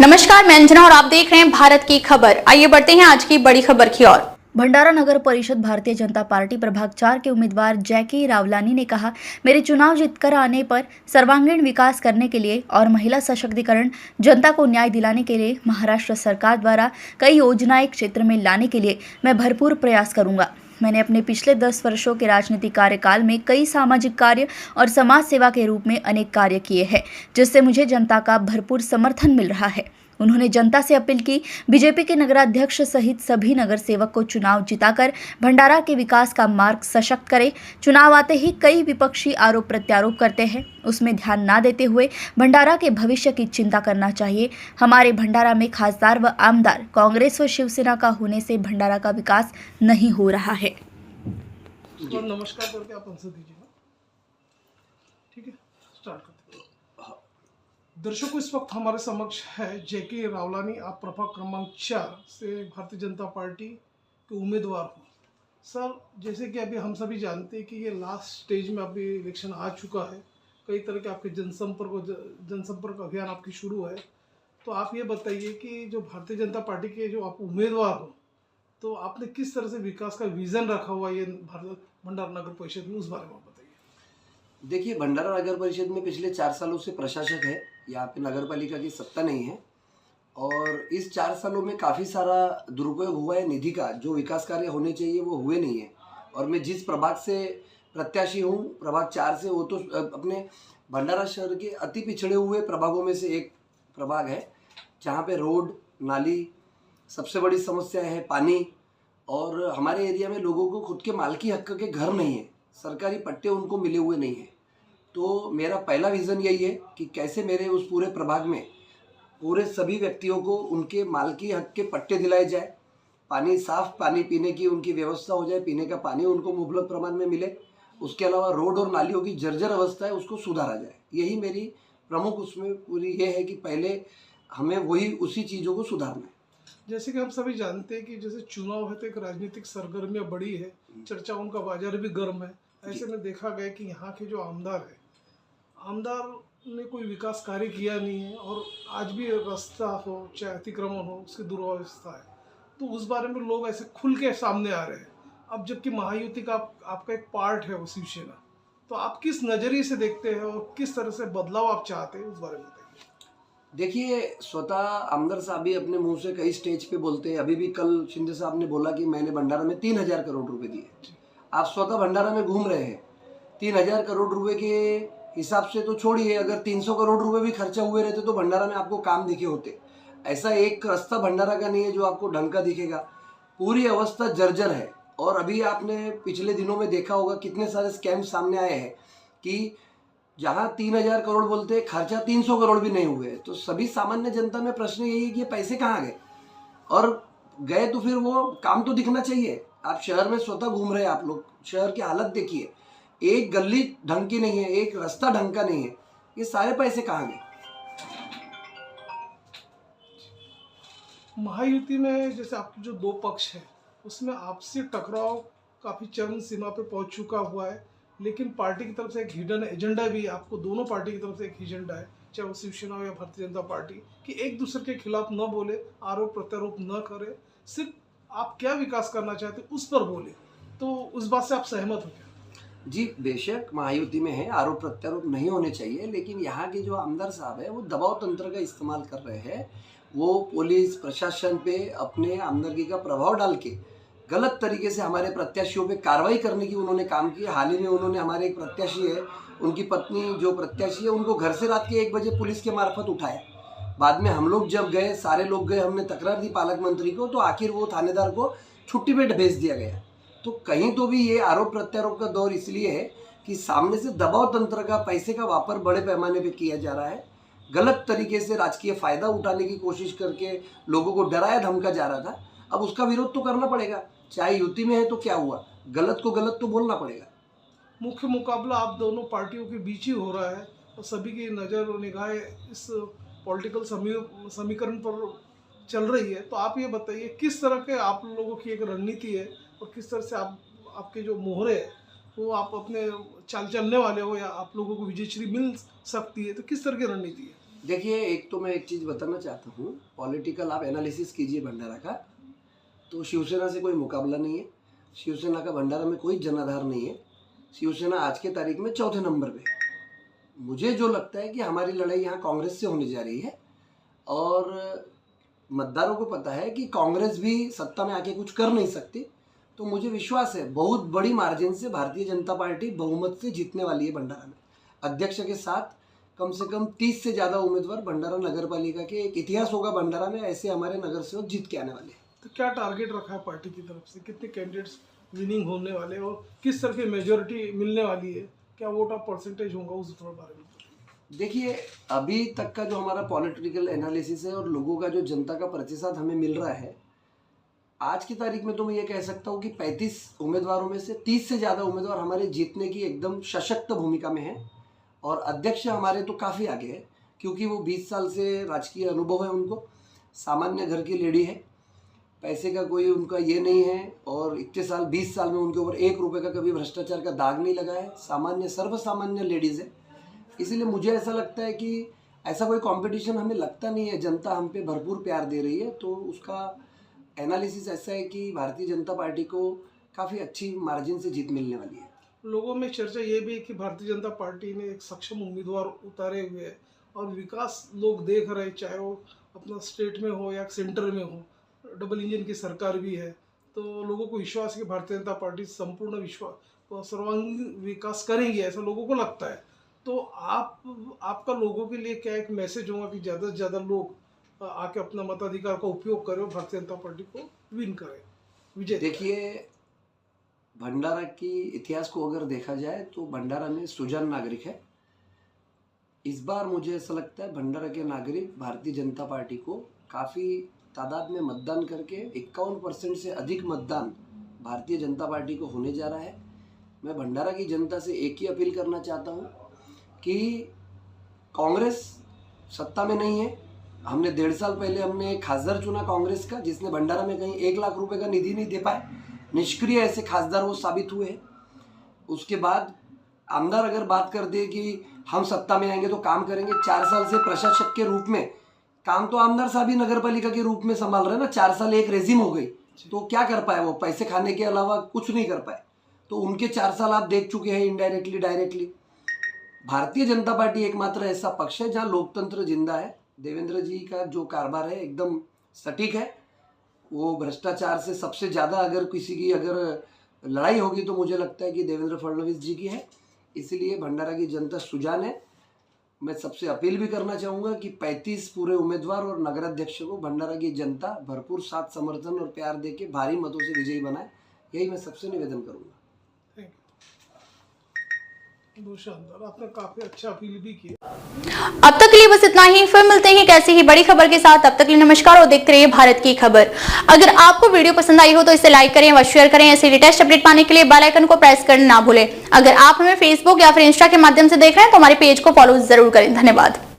नमस्कार, मैं अंजना और आप देख रहे हैं भारत की खबर। आइए बढ़ते हैं आज की बड़ी खबर की ओर। भंडारा नगर परिषद भारतीय जनता पार्टी प्रभाग 4 के उम्मीदवार जैकी रावलानी ने कहा, मेरे चुनाव जीतकर आने पर सर्वांगीण विकास करने के लिए और महिला सशक्तिकरण, जनता को न्याय दिलाने के लिए महाराष्ट्र सरकार द्वारा कई योजनाएं क्षेत्र में लाने के लिए मैं भरपूर प्रयास करूंगा। मैंने अपने पिछले 10 वर्षों के राजनीतिक कार्यकाल में कई सामाजिक कार्य और समाज सेवा के रूप में अनेक कार्य किए हैं, जिससे मुझे जनता का भरपूर समर्थन मिल रहा है। उन्होंने जनता से अपील की, बीजेपी के नगराध्यक्ष सहित सभी नगर सेवक को चुनाव जिताकर भंडारा के विकास का मार्ग सशक्त करें। चुनाव आते ही कई विपक्षी आरोप प्रत्यारोप करते हैं, उसमें ध्यान न देते हुए भंडारा के भविष्य की चिंता करना चाहिए। हमारे भंडारा में खासदार व आमदार कांग्रेस व शिवसेना का होने से भंडारा का विकास नहीं हो रहा है। और नमस्कार करके आप आंसर दीजिएगा। ठीक है, स्टार्ट करते हैं। दर्शकों, इस वक्त हमारे समक्ष है जैकी रावलानी। आप प्रभाग क्रमांक 4 से भारतीय जनता पार्टी के उम्मीदवार हो। सर, जैसे कि अभी हम सभी जानते हैं कि ये लास्ट स्टेज में अभी इलेक्शन आ चुका है, कई तरह के आपके जनसंपर्क अभियान आपकी शुरू है। तो आप ये बताइए कि जो भारतीय जनता पार्टी के जो आप उम्मीदवार हो, तो आपने किस तरह से विकास का विजन रखा हुआ ये भंडारा नगर परिषद में, उस बारे में आप बताइए। देखिए, भंडारा नगर परिषद में पिछले 4 सालों से प्रशासक है। यहाँ पे नगर पालिका की सत्ता नहीं है और इस 4 सालों में काफ़ी सारा दुरुपयोग हुआ है निधि का। जो विकास कार्य होने चाहिए वो हुए नहीं है। और मैं जिस प्रभाग से प्रत्याशी हूँ, प्रभाग 4 से, वो तो अपने भंडारा शहर के अति पिछड़े हुए प्रभागों में से एक प्रभाग है, जहाँ पे रोड, नाली, सबसे बड़ी समस्या है पानी। और हमारे एरिया में लोगों को खुद के मालकी हक के घर नहीं है, सरकारी पट्टे उनको मिले हुए नहीं हैं। तो मेरा पहला विज़न यही है कि कैसे मेरे उस पूरे प्रभाग में पूरे सभी व्यक्तियों को उनके मालकी हक के पट्टे दिलाए जाए, पानी, साफ पानी पीने की उनकी व्यवस्था हो जाए, पीने का पानी उनको मुबलक प्रमाण में मिले। उसके अलावा रोड और नालियों की जर्जर अवस्था है, उसको सुधारा जाए। यही मेरी प्रमुख उसमें पूरी ये है कि पहले हमें वही उसी चीज़ों को सुधारना है। जैसे कि हम सभी जानते हैं कि जैसे चुनाव है तो एक राजनीतिक सरगर्मियाँ बड़ी है, चर्चाओं का बाजार भी गर्म है। ऐसे में देखा गया कि यहाँ के जो आमदार ने कोई विकास कार्य किया नहीं है, और आज भी रास्ता हो चाहे अतिक्रमण हो, उसकी दुर्व्यवस्था है। तो उस बारे में लोग ऐसे खुल के सामने आ रहे हैं। अब जबकि महायुति का आपका एक पार्ट है वो शिवसेना, तो आप किस नज़रिए से देखते हैं और किस तरह से बदलाव आप चाहते हैं, उस बारे में बताइए। देखिए, स्वतः आमदार साहब भी अपने मुंह से कई स्टेज पे बोलते हैं। अभी भी कल शिंदे साहब ने बोला कि मैंने भंडारा में 3000 करोड़ रुपए दिए। आप स्वतः भंडारा में घूम रहे हैं, 3000 करोड़ रुपए के हिसाब से तो छोड़िए, अगर 300 करोड़ रुपए भी खर्चा हुए रहते तो भंडारा में आपको काम दिखे होते। ऐसा एक रास्ता भंडारा का नहीं है जो आपको ढंग का दिखेगा। पूरी अवस्था जर्जर है। और अभी आपने पिछले दिनों में देखा होगा कितने सारे स्कैम सामने आए हैं कि जहाँ 3000 करोड़ बोलते हैं, खर्चा 300 करोड़ भी नहीं हुए। तो सभी सामान्य जनता में प्रश्न यही है कि ये पैसे कहाँ गए, और गए तो फिर वो काम तो दिखना चाहिए। आप शहर में स्वतः घूम रहे हैं, आप लोग शहर की हालत देखिए, एक गली ढंग की नहीं है, एक रास्ता ढंग का नहीं है। ये सारे पैसे कहाँ गए? महायुति में जैसे आपके जो दो पक्ष है, उसमें आपसी टकराव काफ़ी चरम सीमा पे पहुंच चुका हुआ है, लेकिन पार्टी की तरफ से एक हिडन एजेंडा भी है। आपको दोनों पार्टी की तरफ से एक एजेंडा है, चाहे वो शिवसेना हो या भारतीय जनता पार्टी, कि एक दूसरे के खिलाफ न बोले, आरोप प्रत्यारोप न करे, सिर्फ आप क्या विकास करना चाहते उस पर बोले। तो उस बात से आप सहमत हो क्या? जी, बेशक महायुति में है, आरोप प्रत्यारोप नहीं होने चाहिए, लेकिन यहाँ के जो आमदार साहब है वो दबाव तंत्र का इस्तेमाल कर रहे हैं। वो पुलिस प्रशासन पे अपने आमदनी का प्रभाव डाल के गलत तरीके से हमारे प्रत्याशियों पे कार्रवाई करने की उन्होंने काम किया। हाल ही में उन्होंने, हमारे एक प्रत्याशी है, उनकी पत्नी जो प्रत्याशी है, उनको घर से रात के 1 बजे पुलिस के मार्फत उठाया। बाद में हम लोग जब गए, सारे लोग गए, हमने तकरार दी पालक मंत्री को, तो आखिर वो थानेदार को छुट्टी पे भेज दिया गया। तो कहीं तो भी ये आरोप प्रत्यारोप का दौर इसलिए है कि सामने से दबाव तंत्र का, पैसे का वापर बड़े पैमाने पे किया जा रहा है। गलत तरीके से राजकीय फायदा उठाने की कोशिश करके लोगों को डराया धमका जा रहा था। अब उसका विरोध तो करना पड़ेगा, चाहे युति में है तो क्या हुआ, गलत को गलत तो बोलना पड़ेगा। मुख्य मुकाबला आप दोनों पार्टियों के बीच ही हो रहा है, और सभी की नज़र और निगाहें इस पॉलिटिकल समीकरण पर चल रही है। तो आप ये बताइए, किस तरह के आप लोगों की एक रणनीति है, और किस तरह से आपके जो मोहरे है वो आप अपने चाल चलने वाले हो, या आप लोगों को विजयश्री मिल सकती है, तो किस तरह की रणनीति है? देखिए, एक तो मैं एक चीज़ बताना चाहता हूँ, पॉलिटिकल आप एनालिसिस कीजिए भंडारा का, तो शिवसेना से कोई मुकाबला नहीं है। शिवसेना का भंडारा में कोई जनाधार नहीं है। शिवसेना आज के तारीख में चौथे नंबर पे है। मुझे जो लगता है कि हमारी लड़ाई यहाँ कांग्रेस से होने जा रही है, और मतदारों को पता है कि कांग्रेस भी सत्ता में आके कुछ कर नहीं सकती। तो मुझे विश्वास है बहुत बड़ी मार्जिन से भारतीय जनता पार्टी बहुमत से जीतने वाली है भंडारा में। अध्यक्ष के साथ कम से कम 30 से ज़्यादा उम्मीदवार भंडारा नगर पालिका के, एक इतिहास होगा भंडारा में, ऐसे हमारे नगर सेवक जीत के आने वाले हैं। तो क्या टारगेट रखा है पार्टी की तरफ से, कितने कैंडिडेट्स विनिंग होने वाले हैं और किस तरह की मेजोरिटी मिलने वाली है, क्या वोट ऑफ परसेंटेज होगा, उस बारे में? देखिए, अभी तक का जो हमारा पॉलिटिकल एनालिसिस है और लोगों का जो जनता का प्रतिशत हमें मिल रहा है, आज की तारीख में तो मैं ये कह सकता हूँ कि 35 उम्मीदवारों में से 30 से ज़्यादा उम्मीदवार हमारे जीतने की एकदम सशक्त भूमिका में हैं। और अध्यक्ष हमारे तो काफ़ी आगे है, क्योंकि वो 20 साल से राजकीय अनुभव है उनको, सामान्य घर की लेडी है, पैसे का कोई उनका ये नहीं है, और इतने साल 20 साल में उनके ऊपर 1 रुपये का कभी भ्रष्टाचार का दाग नहीं लगा है। सामान्य सर्वसामान्य लेडीज़ है। इसीलिए मुझे ऐसा लगता है कि ऐसा कोई कंपटीशन हमें लगता नहीं है। जनता हम पे भरपूर प्यार दे रही है, तो उसका एनालिसिस ऐसा है कि भारतीय जनता पार्टी को काफ़ी अच्छी मार्जिन से जीत मिलने वाली है। लोगों में चर्चा ये भी है कि भारतीय जनता पार्टी ने एक सक्षम उम्मीदवार उतारे हुए हैं और विकास लोग देख रहे हैं, चाहे वो अपना स्टेट में हो या सेंटर में हो, डबल इंजन की सरकार भी है। तो लोगों को विश्वास है कि भारतीय जनता पार्टी संपूर्ण विश्वास सर्वांगीण विकास करेंगी, ऐसा लोगों को लगता है। तो आपका लोगों के लिए क्या एक मैसेज होगा कि ज़्यादा से ज़्यादा लोग आके अपना मताधिकार का उपयोग करें और भारतीय जनता पार्टी को विन करें, विजय? देखिए, भंडारा की इतिहास को अगर देखा जाए तो भंडारा में सुजान नागरिक है। इस बार मुझे ऐसा लगता है भंडारा के नागरिक भारतीय जनता पार्टी को काफ़ी तादाद में मतदान करके 51% से अधिक मतदान भारतीय जनता पार्टी को होने जा रहा है। मैं भंडारा की जनता से एक ही अपील करना चाहता हूँ कि कांग्रेस सत्ता में नहीं है। हमने 1.5 साल पहले हमने एक खासदार चुना कांग्रेस का, जिसने भंडारा में कहीं 1 लाख रुपए का निधि नहीं दे पाए। निष्क्रिय ऐसे खासदार वो साबित हुए हैं। उसके बाद आमदार अगर बात कर दे कि हम सत्ता में आएंगे तो काम करेंगे, 4 साल से प्रशासक के रूप में काम तो आमदार साहब ही नगर पालिका के रूप में संभाल रहे हैं ना। 4 साल एक रेजिम हो गई, तो क्या कर पाए वो? पैसे खाने के अलावा कुछ नहीं कर पाए। तो उनके 4 साल आप देख चुके हैं indirectly directly. Bharatiya Janata party एकमात्र ऐसा पक्ष है जहाँ लोकतंत्र जिंदा है। देवेंद्र जी का जो कारभार है एकदम सटीक है। वो भ्रष्टाचार से सबसे ज़्यादा अगर किसी की अगर लड़ाई होगी तो मुझे लगता है कि देवेंद्र फडणवीस जी की है। इसलिए भंडारा की जनता सुजान है। मैं सबसे अपील भी करना चाहूँगा कि 35 पूरे उम्मीदवार और नगराध्यक्ष को भंडारा की जनता भरपूर साथ समर्थन और प्यार देके भारी मतों से विजयी बनाए। यही मैं सबसे निवेदन करूँगा। थैंक यू, बहुत शानदार, आपने काफी अच्छा अपील भी किया। अब तक के लिए बस इतना ही। फिर मिलते हैं कैसी ही बड़ी खबर के साथ। तब तक के लिए नमस्कार और देखते रहिए भारत की खबर। अगर आपको वीडियो पसंद आई हो तो इसे लाइक करें व शेयर करें। ऐसे लेटेस्ट अपडेट पाने के लिए बेल आइकन को प्रेस करना ना भूलें। अगर आप हमें फेसबुक या फिर इंस्टा के माध्यम से देख रहे हैं तो हमारे पेज को फॉलो जरूर करें। धन्यवाद।